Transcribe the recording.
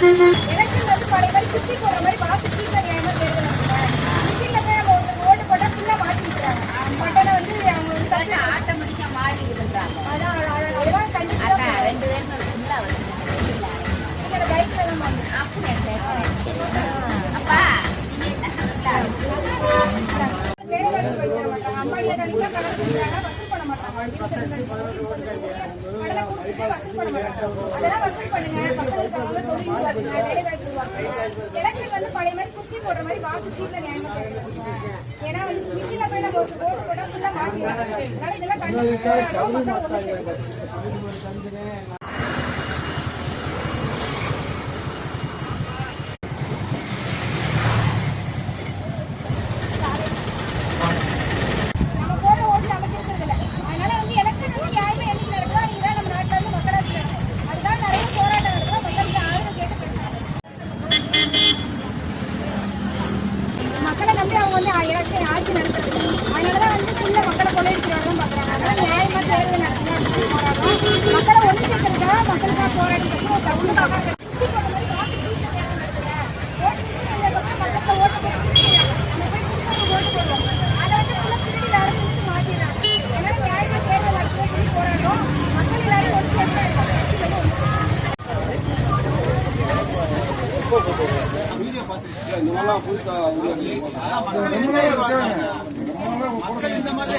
Election வந்து பழைய மாதிரி குத்தி போடுற மாதிரி வாக்கு சீட்ல நியாயமா தேர்தல் மிஷின்ல போய் நம்ம ஒரு ஓட்டு போட்டா ஃபுல்லா மாத்தி விட்டுறாங்க. பட்டனை வந்து அவங்க வந்து ஆட்டோமேட்டிக்கா மாறி விடுறாங்க. அதெல்லாம் கண்டிப்பா 2 பேரும் ஃபுல்லா நீங்க பைக்ல தான் வாங்க. அப்பா நீங்க என்ன சொல்றாங்க? அம்மா இல்ல கண்டிப்பா கடன் கொடுக்குறாங்க, வசூல் பண்ண மாட்டாங்க. வசூல் பண்ண மாட்டாங்க. அதெல்லாம் வசூல் பண்ணுங்க. பசங்களுக்காக தொழில் உருவாக்குங்க, வேலை வாய்ப்பு உருவாக்குங்க. எலெக்ஷன் வந்து பழைய மாதிரி குத்தி போடுற மாதிரி வாக்கு சீட்ல நியாயமா தேர்ந்தெடுங்க. ஏன்னா வந்து மிஷின்ல போய் நம்ம ஒரு ஓட்டு போட்டா ஃபுல்லா மாத்திடுவாங்க. அதனால இதெல்லாம் கண்டிப்பா மக்கள் ஒண்ணு சேர்ந்து மக்களை நம்பி அவங்க வந்து எலெக்ஷன் ஆட்சி நடத்துறது. அதனாலதான் வந்து ஃபுல்ல மக்களை கொள்ளையடிக்கிறாங்க பாக்குறாங்க. அதனால நியாயமா தேர்தல் நடத்தணும் போராட்டம். மக்களை ஒண்ணு சேர்க்கறதுக்காக மக்களுக்காக போராடி ஒரு தகுந்த வீடியோ பார்த்துருக்கீங்களா? இந்த மாதிரிலாம் புதுசாக மக்கள் இந்த மாதிரி